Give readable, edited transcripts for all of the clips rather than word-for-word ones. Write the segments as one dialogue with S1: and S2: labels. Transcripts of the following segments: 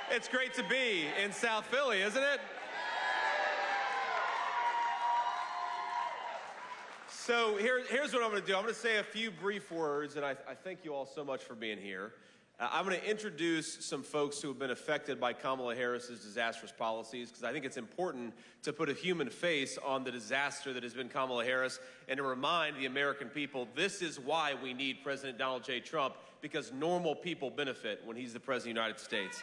S1: It's great to be in South Philly, isn't it? So here's what I'm going to do. I'm going to say a few brief words, and I thank you all so much for being here. I'm going to introduce some folks who have been affected by Kamala Harris's disastrous policies, because I think it's important to put a human face on the disaster that has been Kamala Harris and to remind the American people this is why we need President Donald J. Trump, because normal people benefit when he's the President of the United States.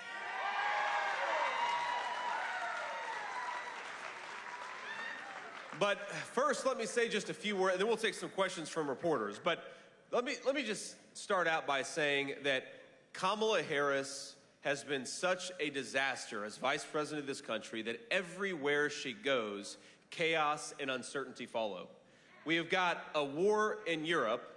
S1: But first, let me say just a few words, and then we'll take some questions from reporters. But let me just start out by saying that Kamala Harris has been such a disaster as vice president of this country that everywhere she goes, chaos and uncertainty follow. We have got a war in Europe.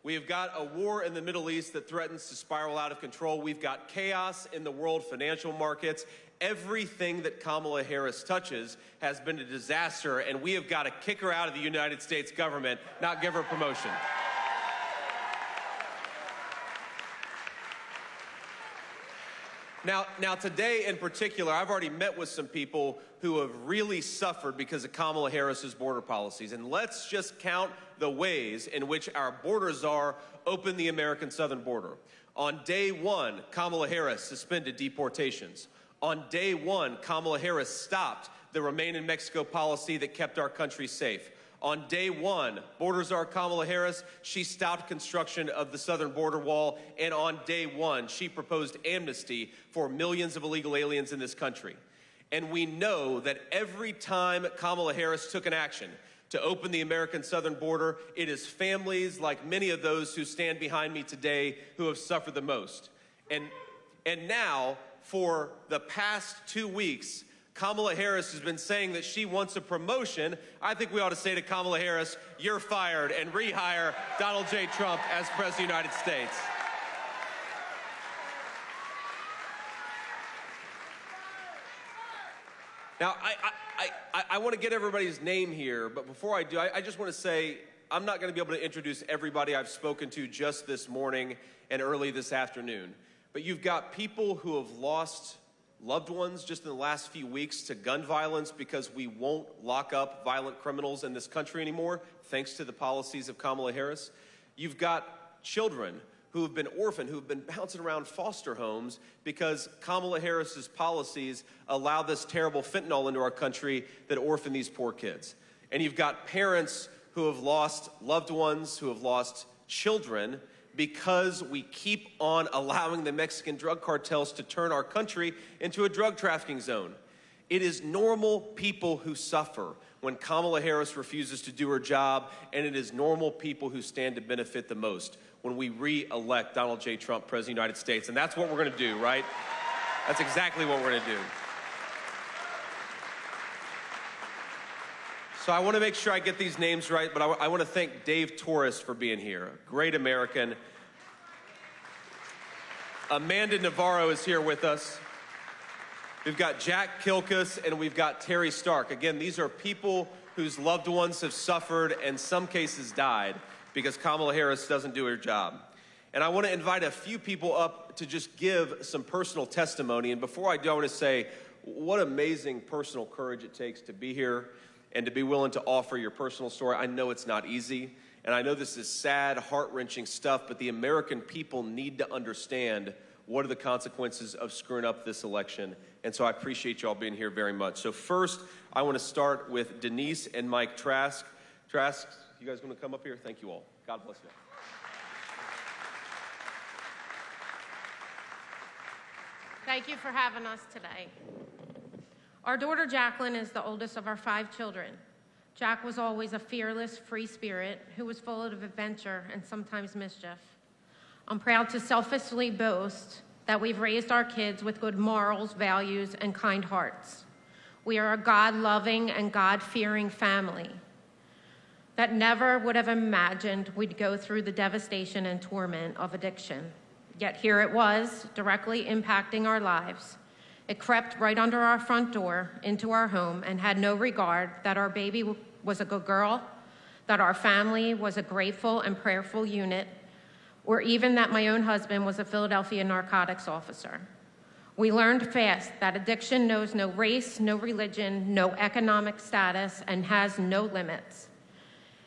S1: We have got a war in the Middle East that threatens to spiral out of control. We've got chaos in the world financial markets. Everything that Kamala Harris touches has been a disaster, and we have got to kick her out of the United States government, not give her promotion. Now today in particular, I've already met with some people who have really suffered because of Kamala Harris's border policies. And let's just count the ways in which our border czar opened the American southern border. On day one, Kamala Harris suspended deportations. On day one, Kamala Harris stopped the Remain in Mexico policy that kept our country safe. On day one, border czar Kamala Harris, she stopped construction of the southern border wall. And on day one, she proposed amnesty for millions of illegal aliens in this country. And we know that every time Kamala Harris took an action to open the American southern border, it is families like many of those who stand behind me today who have suffered the most. And now, for the past 2 weeks, Kamala Harris has been saying that she wants a promotion. I think we ought to say to Kamala Harris, you're fired, and rehire Donald J. Trump as President of the United States. Now, I want to get everybody's name here, but before I do, I just want to say I'm not going to be able to introduce everybody I've spoken to just this morning and early this afternoon. But you've got people who have lost loved ones just in the last few weeks to gun violence because we won't lock up violent criminals in this country anymore, thanks to the policies of Kamala Harris. You've got children who have been orphaned, who have been bouncing around foster homes because Kamala Harris's policies allow this terrible fentanyl into our country that orphan these poor kids. And you've got parents who have lost loved ones, who have lost children, because we keep on allowing the Mexican drug cartels to turn our country into a drug trafficking zone. It is normal people who suffer when Kamala Harris refuses to do her job, and it is normal people who stand to benefit the most when we re-elect Donald J. Trump, President of the United States. And that's what we're going to do, right? That's exactly what we're going to do. So I want to make sure I get these names right, but I want to thank Dave Torres for being here, a great American. Amanda Navarro is here with us. We've got Jack Kilkus, and we've got Terry Stark. Again, these are people whose loved ones have suffered and in some cases died because Kamala Harris doesn't do her job. And I want to invite a few people up to just give some personal testimony. And before I do, I want to say what amazing personal courage it takes to be here and to be willing to offer your personal story. I know it's not easy, and I know this is sad, heart-wrenching stuff, but the American people need to understand what are the consequences of screwing up this election. And so I appreciate you all being here very much. So first, I want to start with Denise and Mike Trask. Trask, you guys want to come up here? Thank you all. God bless you.
S2: Thank you for having us today. Our daughter Jacqueline is the oldest of our 5 children. Jack was always a fearless, free spirit who was full of adventure and sometimes mischief. I'm proud to selfishly boast that we've raised our kids with good morals, values, and kind hearts. We are a God-loving and God-fearing family that never would have imagined we'd go through the devastation and torment of addiction. Yet here it was, directly impacting our lives. It crept right under our front door into our home and had no regard that our baby was a good girl, that our family was a grateful and prayerful unit, or even that my own husband was a Philadelphia narcotics officer. We learned fast that addiction knows no race, no religion, no economic status, and has no limits.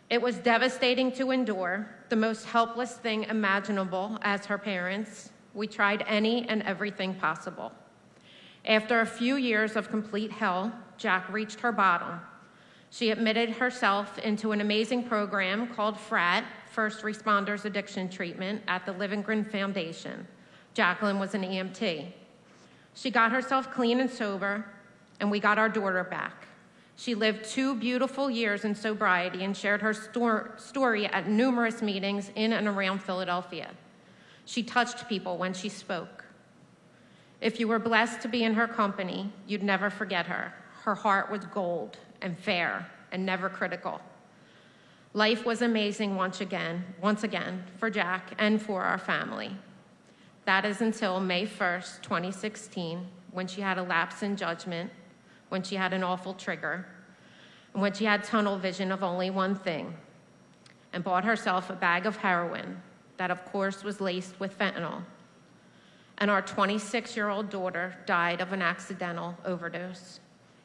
S2: It was devastating to endure, the most helpless thing imaginable as her parents. We tried any and everything possible. After a few years of complete hell, Jack reached her bottom. She admitted herself into an amazing program called FRAT, First Responders Addiction Treatment, at the Livingren Foundation. Jacqueline was an EMT. She got herself clean and sober, and we got our daughter back. She lived 2 beautiful years in sobriety and shared her story at numerous meetings in and around Philadelphia. She touched people when she spoke. If you were blessed to be in her company, you'd never forget her. Her heart was gold and fair and never critical. Life was amazing once again for Jack and for our family. That is until May 1st, 2016, when she had a lapse in judgment, when she had an awful trigger, and when she had tunnel vision of only one thing, and bought herself a bag of heroin that, of course, was laced with fentanyl. And our 26-year-old daughter died of an accidental overdose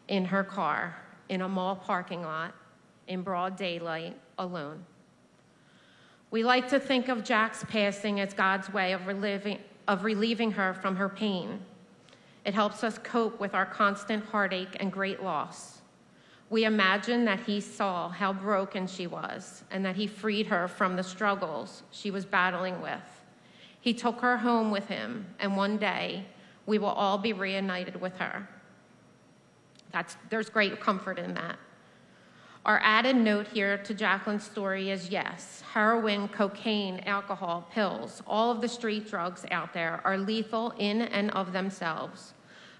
S2: in her car, in a mall parking lot, in broad daylight, alone. We like to think of Jack's passing as God's way of relieving her from her pain. It helps us cope with our constant heartache and great loss. We imagine that he saw how broken she was and that he freed her from the struggles she was battling with. He took her home with him, and one day we will all be reunited with her. There's great comfort in that. Our added note here to Jacqueline's story is yes, heroin, cocaine, alcohol, pills, all of the street drugs out there are lethal in and of themselves.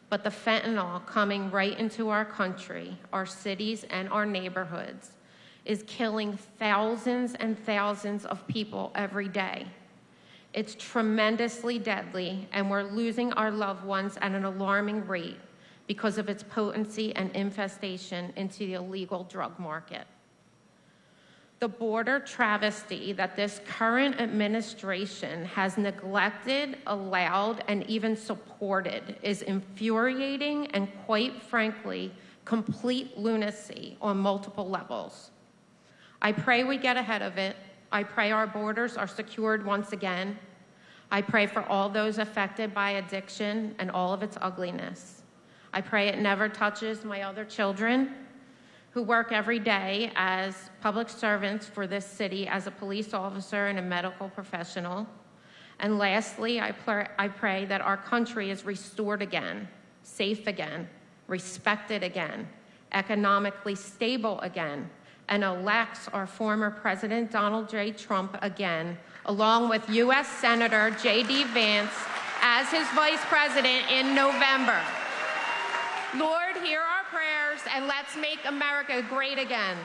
S2: But the fentanyl coming right into our country, our cities, and our neighborhoods is killing thousands and thousands of people every day. It's tremendously deadly, and we're losing our loved ones at an alarming rate because of its potency and infestation into the illegal drug market. The border travesty that this current administration has neglected, allowed, and even supported is infuriating and, quite frankly, complete lunacy on multiple levels. I pray we get ahead of it. I pray our borders are secured once again. I pray for all those affected by addiction and all of its ugliness. I pray it never touches my other children who work every day as public servants for this city as a police officer and a medical professional. And lastly, I pray that our country is restored again, safe again, respected again, economically stable again, and elects our former President Donald J. Trump again, along with U.S. Senator JD Vance as his vice president in November. Lord, hear our prayers, and let's make America great again.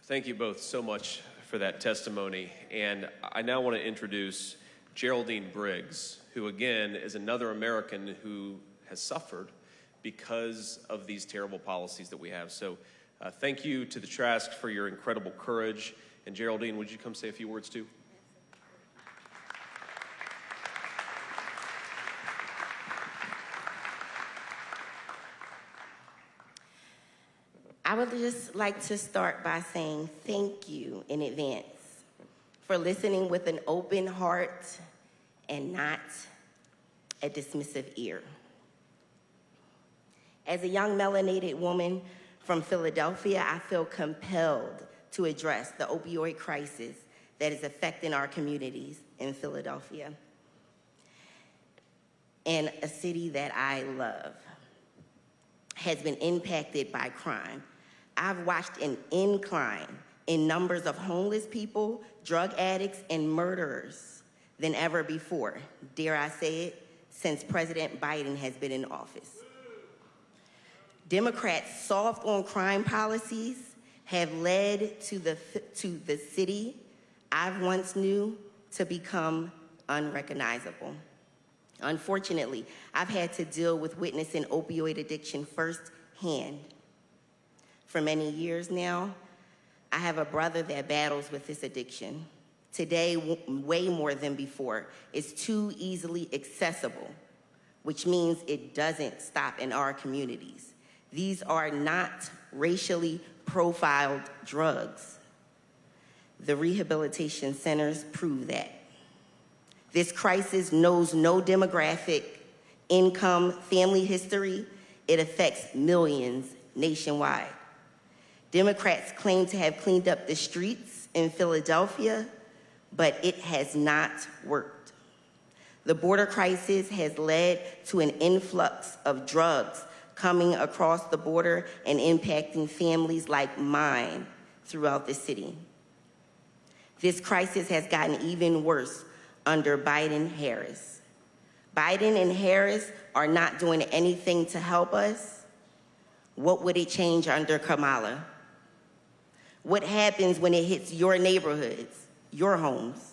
S1: Thank you both so much for that testimony. And I now want to introduce Geraldine Briggs, who again is another American who has suffered because of these terrible policies that we have. So thank you to the Trask for your incredible courage. And Geraldine, would you come say a few words too?
S3: I would just like to start by saying thank you in advance for listening with an open heart and not a dismissive ear. As a young melanated woman from Philadelphia, I feel compelled to address the opioid crisis that is affecting our communities in Philadelphia, and a city that I love has been impacted by crime. I've watched an incline in numbers of homeless people, drug addicts, and murderers than ever before, dare I say it, since President Biden has been in office. Democrats' soft on crime policies have led to the city I've once knew to become unrecognizable. Unfortunately, I've had to deal with witnessing opioid addiction firsthand. for many years now. I have a brother that battles with this addiction. Today, way more than before, it's too easily accessible, which means it doesn't stop in our communities. These are not racially profiled drugs. The rehabilitation centers prove that. This crisis knows no demographic, income, family history. It affects millions nationwide. Democrats claim to have cleaned up the streets in Philadelphia, but it has not worked. The border crisis has led to an influx of drugs coming across the border and impacting families like mine throughout the city. This crisis has gotten even worse under Biden-Harris. Biden and Harris are not doing anything to help us. What would it change under Kamala? What happens when it hits your neighborhoods, your homes?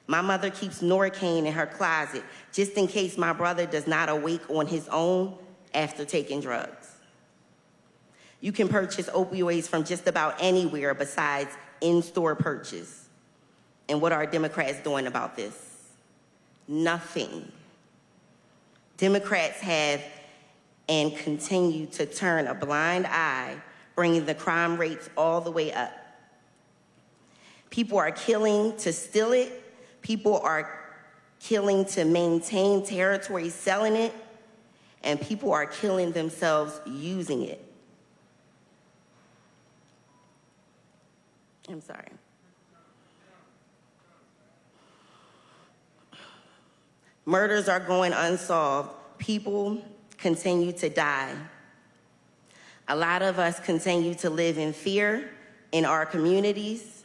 S3: My mother keeps Novocaine in her closet just in case my brother does not awake on his own after taking drugs. You can purchase opioids from just about anywhere besides in-store purchase. And what are Democrats doing about this? Nothing. Democrats have and continue to turn a blind eye, bringing the crime rates all the way up. People are killing to steal it. People are killing to maintain territory, selling it. And people are killing themselves using it. I'm sorry. Murders are going unsolved. People continue to die. A lot of us continue to live in fear in our communities.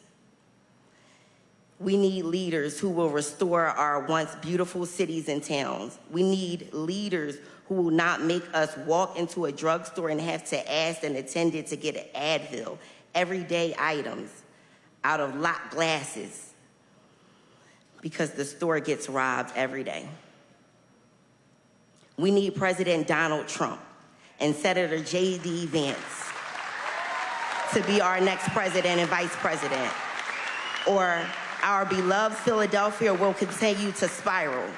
S3: We need leaders who will restore our once beautiful cities and towns. We need leaders who will not make us walk into a drugstore and have to ask an attendant to get an Advil, everyday items, out of locked glasses, because the store gets robbed every day. We need President Donald Trump and Senator JD Vance to be our next president and vice president, or our beloved Philadelphia will continue to spiral.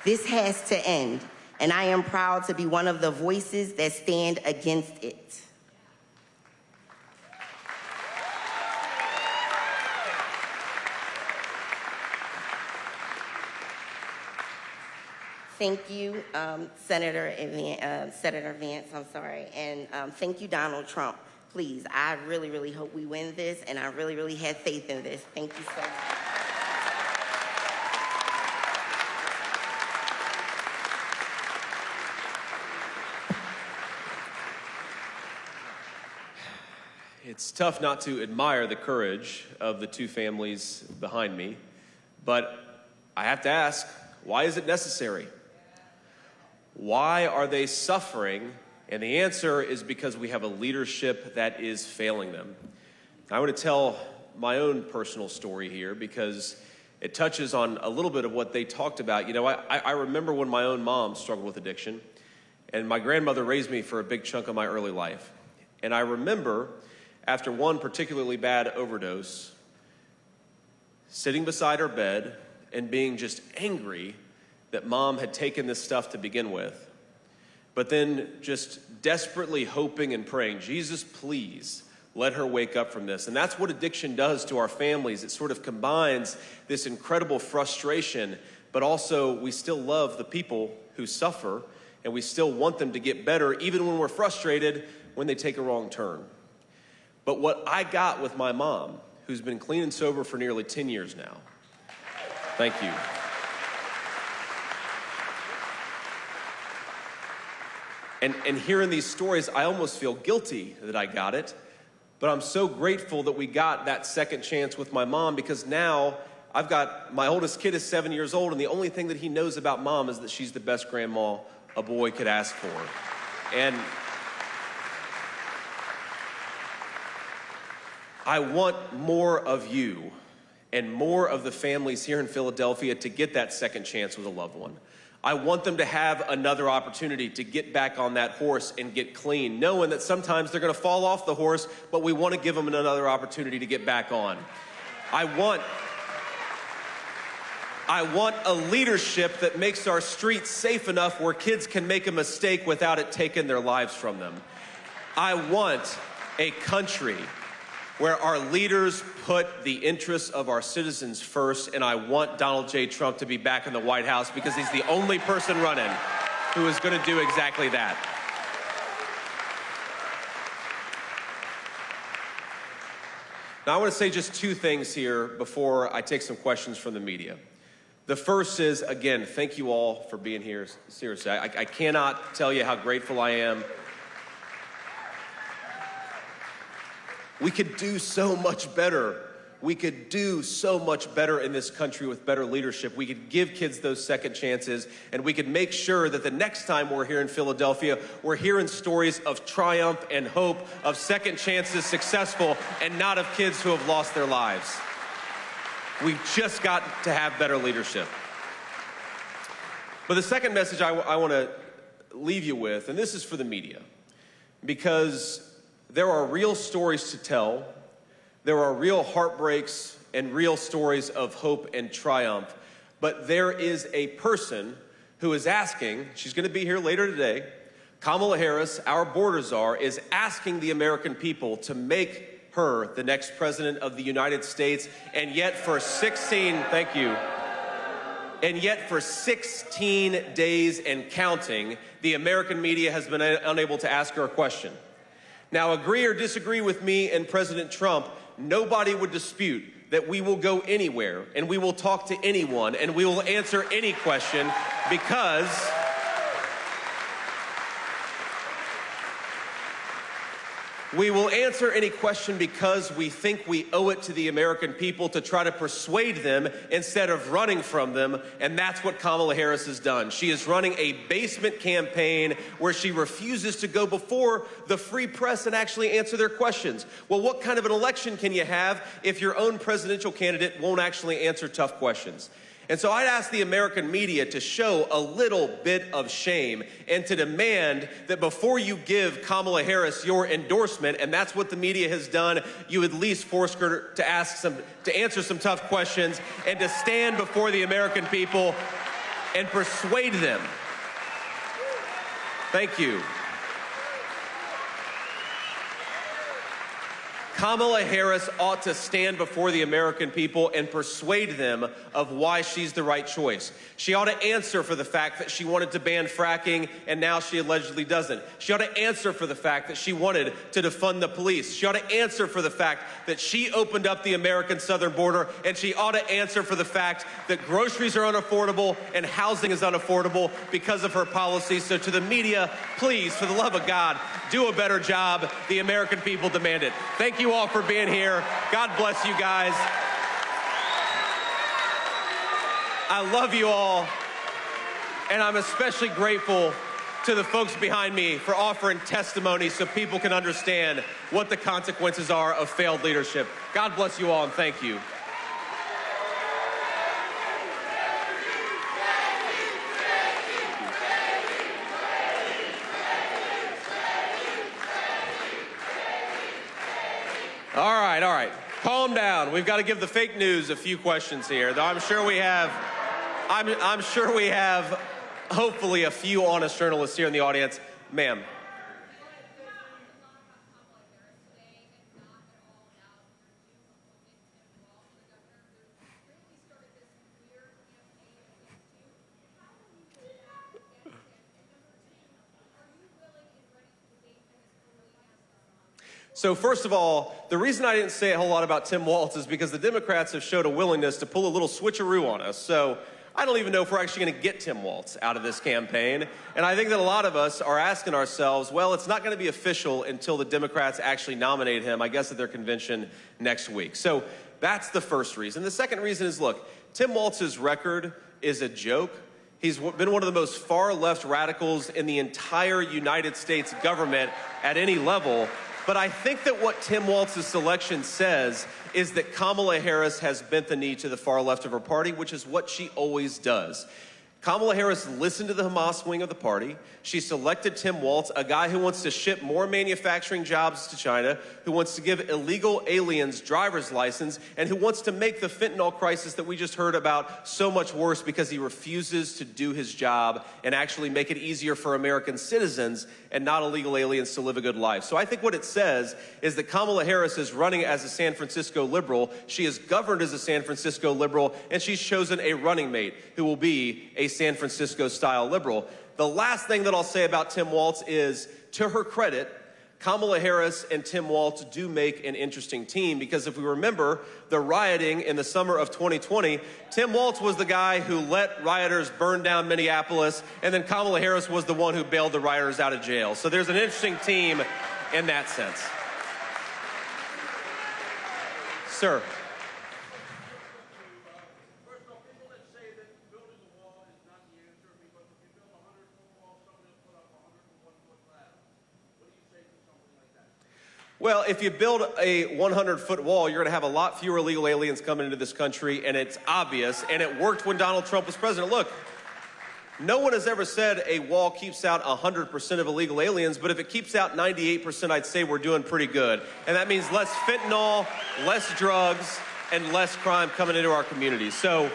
S3: This has to end, and I am proud to be one of the voices that stand against it. Thank you, Senator Vance, I'm sorry. And thank you, Donald Trump. Please, I really, really hope we win this, and I really, really have faith in this. Thank you so much.
S1: It's tough not to admire the courage of the two families behind me, but I have to ask, why is it necessary? Why are they suffering? And the answer is because we have a leadership that is failing them. I want to tell my own personal story here because it touches on a little bit of what they talked about. You know, I remember when my own mom struggled with addiction, and my grandmother raised me for a big chunk of my early life. And I remember, after one particularly bad overdose, sitting beside her bed and being just angry that mom had taken this stuff to begin with, but then just desperately hoping and praying, Jesus, please let her wake up from this. And that's what addiction does to our families. It sort of combines this incredible frustration, but also we still love the people who suffer, and we still want them to get better, even when we're frustrated when they take a wrong turn. But what I got with my mom, who's been clean and sober for nearly 10 years now, thank you. And hearing these stories, I almost feel guilty that I got it, but I'm so grateful that we got that second chance with my mom, because now I've got, my oldest kid is 7 years old, and the only thing that he knows about mom is that she's the best grandma a boy could ask for. And I want more of you and more of the families here in Philadelphia to get that second chance with a loved one. I want them to have another opportunity to get back on that horse and get clean, knowing that sometimes they're going to fall off the horse, but we want to give them another opportunity to get back on. I want a leadership that makes our streets safe enough where kids can make a mistake without it taking their lives from them. I want a country where our leaders put the interests of our citizens first, and I want Donald J. Trump to be back in the White House because he's the only person running who is going to do exactly that. Now, I want to say just two things here before I take some questions from the media. The first is, again, thank you all for being here. Seriously, I cannot tell you how grateful I am. We could do so much better. We could do so much better in this country with better leadership. We could give kids those second chances, and we could make sure that the next time we're here in Philadelphia, we're hearing stories of triumph and hope, of second chances successful, and not of kids who have lost their lives. We've just got to have better leadership. But the second message I want to leave you with, and this is for the media, because there are real stories to tell. There are real heartbreaks and real stories of hope and triumph. But there is a person who is asking, she's going to be here later today, Kamala Harris, our border czar, is asking the American people to make her the next president of the United States. And yet for 16 days and counting, the American media has been unable to ask her a question. Now, agree or disagree with me and President Trump, nobody would dispute that we will go anywhere and we will talk to anyone and we will answer any question because we think we owe it to the American people to try to persuade them instead of running from them, and that's what Kamala Harris has done. She is running a basement campaign where she refuses to go before the free press and actually answer their questions. Well, what kind of an election can you have if your own presidential candidate won't actually answer tough questions? And so I'd ask the American media to show a little bit of shame and to demand that before you give Kamala Harris your endorsement, and that's what the media has done, you at least force her to answer some tough questions and to stand before the American people and persuade them. Thank you. Kamala Harris ought to stand before the American people and persuade them of why she's the right choice. She ought to answer for the fact that she wanted to ban fracking and now she allegedly doesn't. She ought to answer for the fact that she wanted to defund the police. She ought to answer for the fact that she opened up the American southern border, and she ought to answer for the fact that groceries are unaffordable and housing is unaffordable because of her policies. So to the media, please, for the love of God, do a better job. The American people demand it. Thank you all for being here. God bless you guys. I love you all. And I'm especially grateful to the folks behind me for offering testimony so people can understand what the consequences are of failed leadership. God bless you all, and thank you. All right. Calm down. We've got to give the fake news a few questions here, though I'm sure we have hopefully a few honest journalists here in the audience. Ma'am. So first of all, the reason I didn't say a whole lot about Tim Walz is because the Democrats have showed a willingness to pull a little switcheroo on us. So I don't even know if we're actually going to get Tim Walz out of this campaign. And I think that a lot of us are asking ourselves, well, it's not going to be official until the Democrats actually nominate him, I guess, at their convention next week. So that's the first reason. The second reason is, look, Tim Walz's record is a joke. He's been one of the most far-left radicals in the entire United States government at any level. But I think that what Tim Walz's selection says is that Kamala Harris has bent the knee to the far left of her party, which is what she always does. Kamala Harris listened to the Hamas wing of the party. She selected Tim Walz, a guy who wants to ship more manufacturing jobs to China, who wants to give illegal aliens driver's license, and who wants to make the fentanyl crisis that we just heard about so much worse because he refuses to do his job and actually make it easier for American citizens and not illegal aliens to live a good life. So I think what it says is that Kamala Harris is running as a San Francisco liberal. She is governed as a San Francisco liberal, and she's chosen a running mate who will be a San Francisco-style liberal. The last thing that I'll say about Tim Walz is, to her credit, Kamala Harris and Tim Walz do make an interesting team, because if we remember the rioting in the summer of 2020, Tim Walz was the guy who let rioters burn down Minneapolis, and then Kamala Harris was the one who bailed the rioters out of jail. So there's an interesting team in that sense. Sir. Well, if you build a 100-foot wall, you're going to have a lot fewer illegal aliens coming into this country, and it's obvious, and it worked when Donald Trump was president. Look, no one has ever said a wall keeps out 100% of illegal aliens, but if it keeps out 98%, I'd say we're doing pretty good. And that means less fentanyl, less drugs, and less crime coming into our communities. So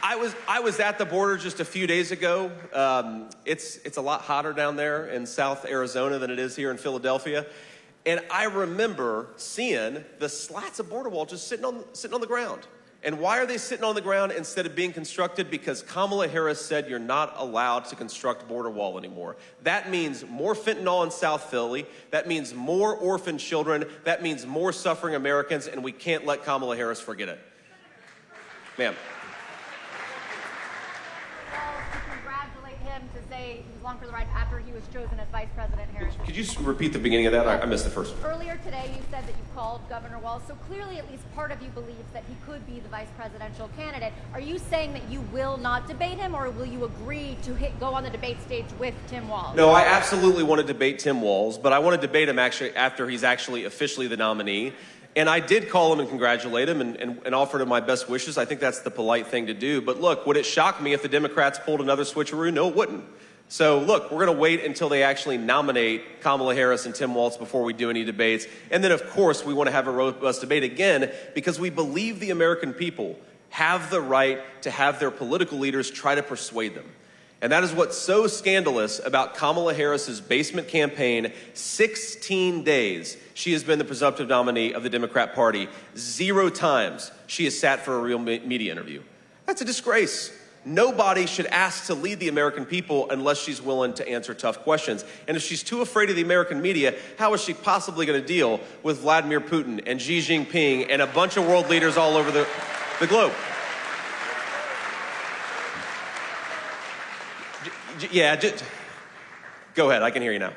S1: I was at the border just a few days ago. It's a lot hotter down there in South Arizona than it is here in Philadelphia. And I remember seeing the slats of border wall just sitting on the ground. And why are they sitting on the ground instead of being constructed? Because Kamala Harris said you're not allowed to construct border wall anymore. That means more fentanyl in South Philly. That means more orphan children. That means more suffering Americans, and we can't let Kamala Harris forget it. Ma'am.
S4: He was along for the ride after he was chosen as Vice President Harris.
S1: Could you repeat the beginning of that? I missed the first one.
S4: Earlier today, you said that you called Governor Walz, so clearly at least part of you believes that he could be the vice presidential candidate. Are you saying that you will not debate him, or will you agree to go on the debate stage with Tim Walz?
S1: No, I absolutely want to debate Tim Walz, but I want to debate him actually after he's actually officially the nominee. And I did call him and congratulate him and offered him my best wishes. I think that's the polite thing to do. But look, would it shock me if the Democrats pulled another switcheroo? No, it wouldn't. So look, we're going to wait until they actually nominate Kamala Harris and Tim Walz before we do any debates. And then, of course, we want to have a robust debate again because we believe the American people have the right to have their political leaders try to persuade them. And that is what's so scandalous about Kamala Harris's basement campaign. 16 days she has been the presumptive nominee of the Democrat Party. 0 times she has sat for a real media interview. That's a disgrace. Nobody should ask to lead the American people unless she's willing to answer tough questions. And if she's too afraid of the American media, how is she possibly going to deal with Vladimir Putin and Xi Jinping and a bunch of world leaders all over the globe? Yeah, go ahead. I can hear you now.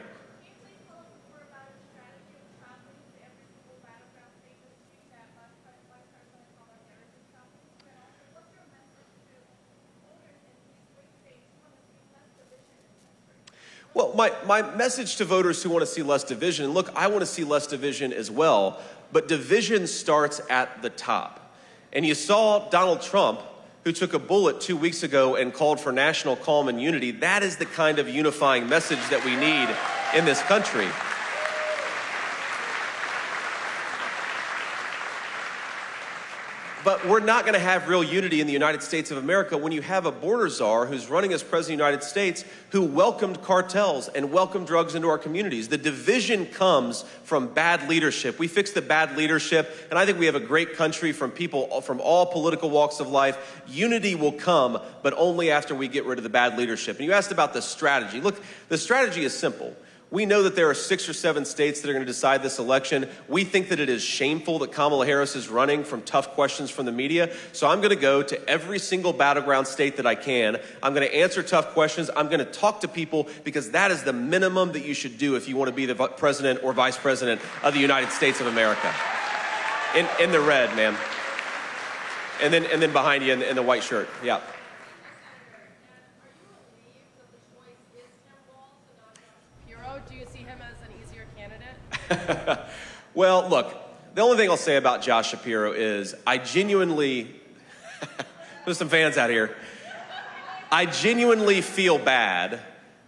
S1: Well, my message to voters who want to see less division, look, I want to see less division as well, but division starts at the top. And you saw Donald Trump, who took a bullet 2 weeks ago and called for national calm and unity. That is the kind of unifying message that we need in this country. But we're not going to have real unity in the United States of America when you have a border czar who's running as president of the United States who welcomed cartels and welcomed drugs into our communities. The division comes from bad leadership. We fix the bad leadership, and I think we have a great country from people from all political walks of life. Unity will come, but only after we get rid of the bad leadership. And you asked about the strategy. Look, the strategy is simple. We know that there are 6 or 7 states that are going to decide this election. We think that it is shameful that Kamala Harris is running from tough questions from the media. So I'm going to go to every single battleground state that I can. I'm going to answer tough questions. I'm going to talk to people because that is the minimum that you should do if you want to be the president or vice president of the United States of America. In the red, ma'am. And then behind you in the white shirt. Yeah.
S5: Do you see him as an easier candidate?
S1: Well, look, the only thing I'll say about Josh Shapiro is I genuinely, there's some fans out here. I genuinely feel bad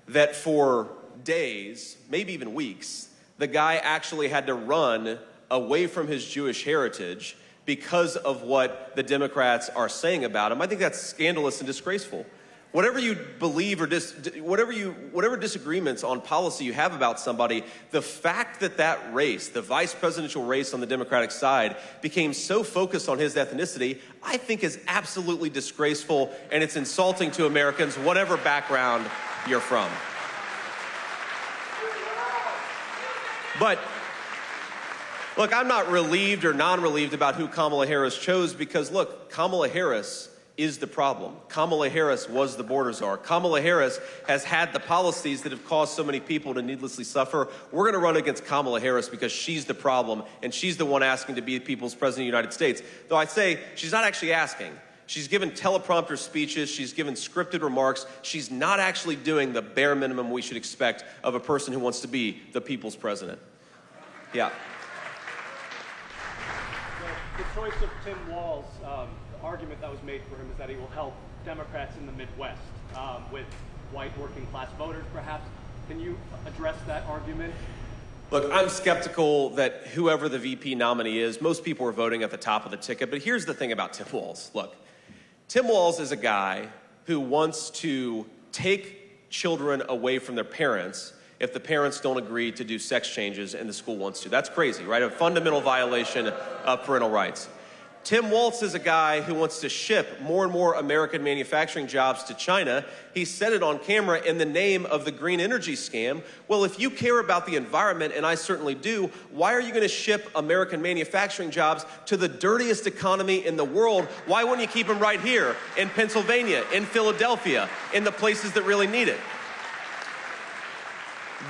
S1: that for days, maybe even weeks, the guy actually had to run away from his Jewish heritage because of what the Democrats are saying about him. I think that's scandalous and disgraceful. Whatever you believe or whatever disagreements on policy you have about somebody, the fact that that race, the vice presidential race on the Democratic side, became so focused on his ethnicity, I think is absolutely disgraceful, and it's insulting to Americans, whatever background you're from. But look, I'm not relieved or non-relieved about who Kamala Harris chose because, look, Kamala Harris is the problem. Kamala Harris was the border czar. Kamala Harris has had the policies that have caused so many people to needlessly suffer. We're going to run against Kamala Harris because she's the problem, and she's the one asking to be the people's president of the United States. Though I say she's not actually asking. She's given teleprompter speeches. She's given scripted remarks. She's not actually doing the bare minimum we should expect of a person who wants to be the people's president. Yeah.
S6: The choice of Tim Walz, the argument that was made for him is that he will help Democrats in the Midwest with white working class voters, perhaps. Can you address that argument?
S1: Look, I'm skeptical that whoever the VP nominee is, most people are voting at the top of the ticket. But here's the thing about Tim Walz. Look, Tim Walz is a guy who wants to take children away from their parents if the parents don't agree to do sex changes and the school wants to. That's crazy, right? A fundamental violation of parental rights. Tim Walz is a guy who wants to ship more and more American manufacturing jobs to China. He said it on camera in the name of the green energy scam. Well, if you care about the environment, and I certainly do, why are you going to ship American manufacturing jobs to the dirtiest economy in the world? Why wouldn't you keep them right here in Pennsylvania, in Philadelphia, in the places that really need it?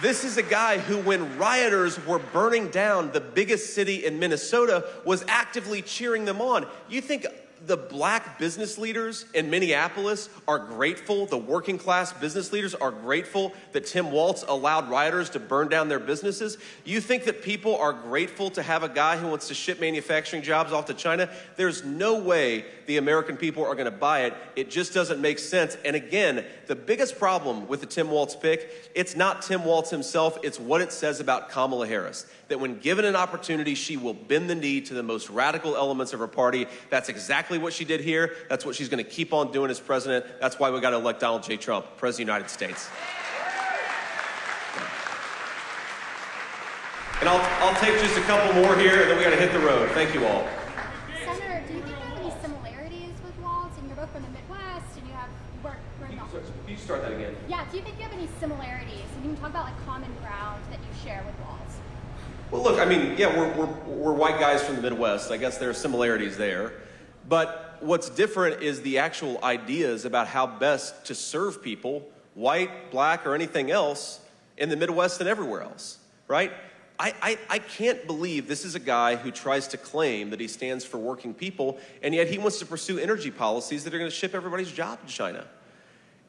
S1: This is a guy who, when rioters were burning down the biggest city in Minnesota, was actively cheering them on. You think the black business leaders in Minneapolis are grateful, the working class business leaders are grateful that Tim Walz allowed rioters to burn down their businesses? You think that people are grateful to have a guy who wants to ship manufacturing jobs off to China? There's no way the American people are going to buy it. It just doesn't make sense. And again, the biggest problem with the Tim Walz pick, it's not Tim Walz himself, it's what it says about Kamala Harris. That when given an opportunity, she will bend the knee to the most radical elements of her party. That's exactly what she did here. That's what she's going to keep on doing as president. That's why we got to elect Donald J. Trump, President of the United States. And I'll take just a couple more here, and then we got to hit the road. Thank you all.
S4: Senator, do you think you have any similarities with Walz? And you're both from the Midwest, and you work in the...
S1: Can you start that again?
S4: Yeah, do you think you have any similarities? And you can talk about like common ground that you share with Walz.
S1: Well, look, I mean, yeah, we're white guys from the Midwest. I guess there are similarities there. But what's different is the actual ideas about how best to serve people, white, black, or anything else, in the Midwest and everywhere else, right? I can't believe this is a guy who tries to claim that he stands for working people, and yet he wants to pursue energy policies that are going to ship everybody's job to China.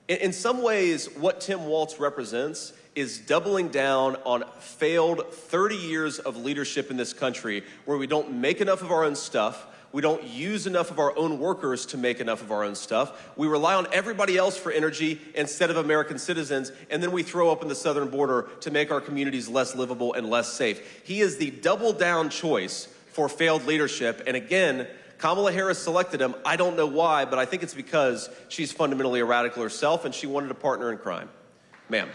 S1: In some ways, what Tim Walz represents is doubling down on failed 30 years of leadership in this country where we don't make enough of our own stuff, we don't use enough of our own workers to make enough of our own stuff, we rely on everybody else for energy instead of American citizens, and then we throw open the southern border to make our communities less livable and less safe. He is the double down choice for failed leadership, and again, Kamala Harris selected him. I don't know why, but I think it's because she's fundamentally a radical herself and she wanted a partner in crime. Ma'am.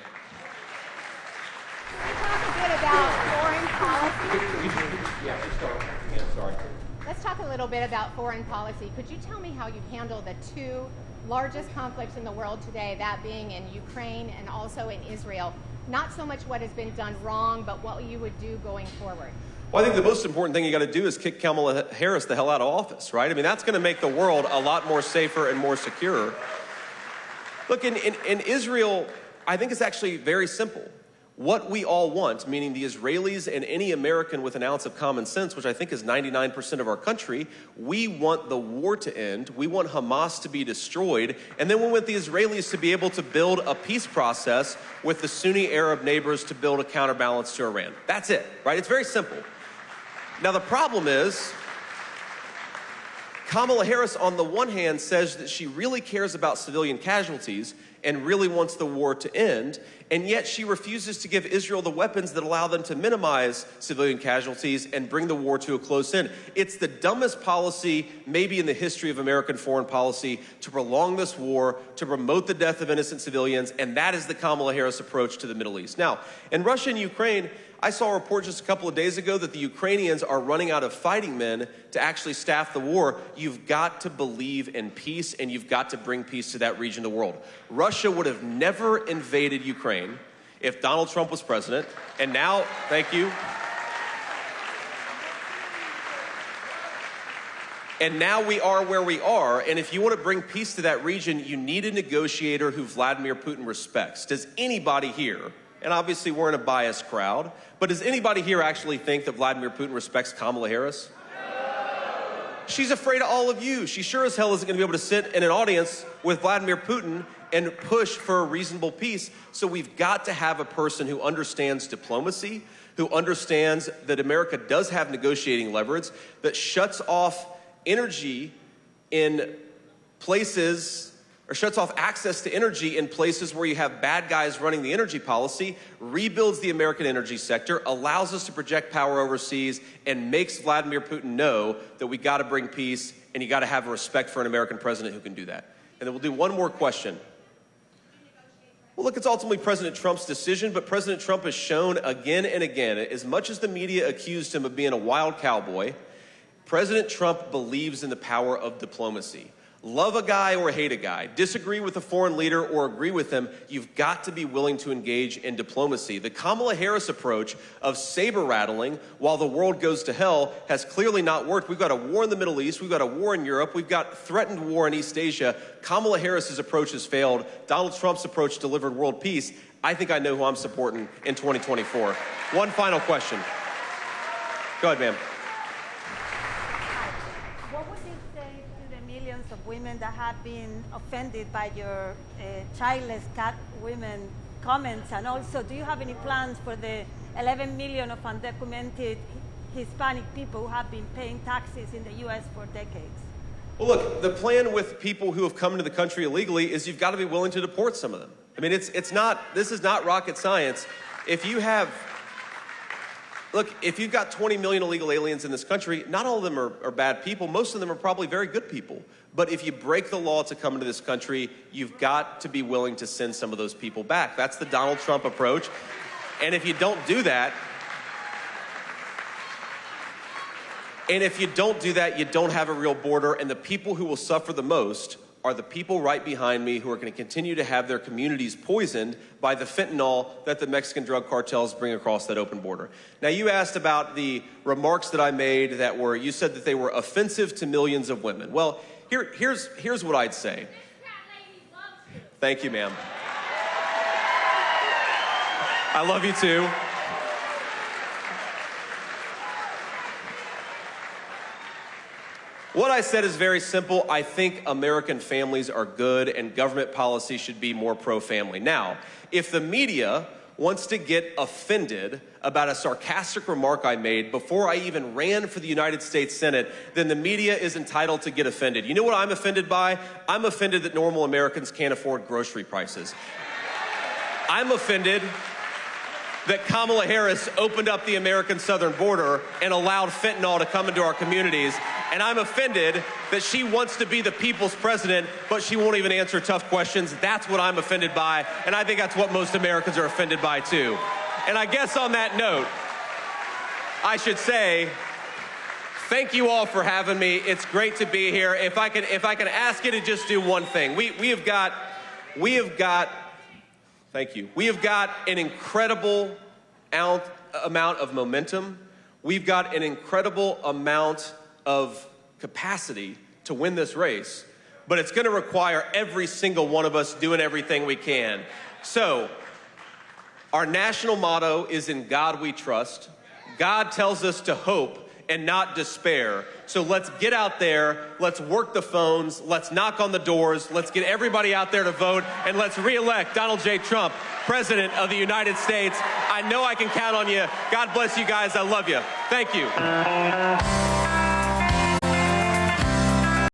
S7: Let's talk a little bit about foreign policy. Could you tell me how you handle the two largest conflicts in the world today, that being in Ukraine and also in Israel? Not so much what has been done wrong, but what you would do going forward.
S1: Well, I think the most important thing you got to do is kick Kamala Harris the hell out of office, right? I mean, that's going to make the world a lot more safer and more secure. Look, in Israel, I think it's actually very simple. What we all want, meaning the Israelis and any American with an ounce of common sense, which I think is 99% of our country, we want the war to end. We want Hamas to be destroyed. And then we want the Israelis to be able to build a peace process with the Sunni Arab neighbors to build a counterbalance to Iran. That's it, right? It's very simple. Now, the problem is Kamala Harris, on the one hand, says that she really cares about civilian casualties and really wants the war to end, and yet she refuses to give Israel the weapons that allow them to minimize civilian casualties and bring the war to a close end. It's the dumbest policy, maybe in the history of American foreign policy, to prolong this war, to promote the death of innocent civilians, and that is the Kamala Harris approach to the Middle East. Now, in Russia and Ukraine, I saw a report just a couple of days ago that the Ukrainians are running out of fighting men to actually staff the war. You've got to believe in peace, and you've got to bring peace to that region of the world. Russia would have never invaded Ukraine if Donald Trump was president, and now, thank you. And now we are where we are, and if you want to bring peace to that region, you need a negotiator who Vladimir Putin respects. Does anybody here, and obviously we're in a biased crowd, but does anybody here actually think that Vladimir Putin respects Kamala Harris? She's afraid of all of you. She sure as hell isn't going to be able to sit in an audience with Vladimir Putin and push for a reasonable peace. So we've got to have a person who understands diplomacy, who understands that America does have negotiating leverage, that shuts off energy in places, or shuts off access to energy in places where you have bad guys running the energy policy, rebuilds the American energy sector, allows us to project power overseas, and makes Vladimir Putin know that we got to bring peace, and you got to have a respect for an American president who can do that. And then we'll do one more question. Well, look, it's ultimately President Trump's decision, but President Trump has shown again and again, as much as the media accused him of being a wild cowboy, President Trump believes in the power of diplomacy. Love a guy or hate a guy, disagree with a foreign leader or agree with him, you've got to be willing to engage in diplomacy. The Kamala Harris approach of saber rattling while the world goes to hell has clearly not worked. We've got a war in the Middle East, we've got a war in Europe, we've got threatened war in East Asia. Kamala Harris's approach has failed. Donald Trump's approach delivered world peace. I think I know who I'm supporting in 2024. One final question. Go ahead, ma'am.
S8: Of women that have been offended by your childless cat women comments, and also, do you have any plans for the 11 million of undocumented Hispanic people who have been paying taxes in the U.S. for decades?
S1: Well, look, the plan with people who have come into the country illegally is you've got to be willing to deport some of them. I mean, this is not rocket science. If you've got 20 million illegal aliens in this country, not all of them are bad people. Most of them are probably very good people. But if you break the law to come into this country, you've got to be willing to send some of those people back. That's the Donald Trump approach. And if you don't do that, you don't have a real border. And the people who will suffer the most are the people right behind me who are going to continue to have their communities poisoned by the fentanyl that the Mexican drug cartels bring across that open border. Now, you asked about the remarks that I made you said that they were offensive to millions of women. Well, here's what I'd say. Thank you, ma'am. I love you too. What I said is very simple. I think American families are good and government policy should be more pro-family. Now, if the media wants to get offended about a sarcastic remark I made before I even ran for the United States Senate, then the media is entitled to get offended. You know what I'm offended by? I'm offended that normal Americans can't afford grocery prices. I'm offended that Kamala Harris opened up the American southern border and allowed fentanyl to come into our communities. And I'm offended that she wants to be the people's president, but she won't even answer tough questions. That's what I'm offended by, and I think that's what most Americans are offended by too. And I guess on that note, I should say, thank you all for having me. It's great to be here. If I can ask you to just do one thing. We have got thank you. We have got an incredible amount of momentum. We've got an incredible amount of capacity to win this race, but it's going to require every single one of us doing everything we can. So, our national motto is "In God We Trust." God tells us to hope and not despair. So let's get out there, let's work the phones, let's knock on the doors, let's get everybody out there to vote, and let's re-elect Donald J. Trump, President of the United States. I know I can count on you. God bless you guys. I love you. Thank you.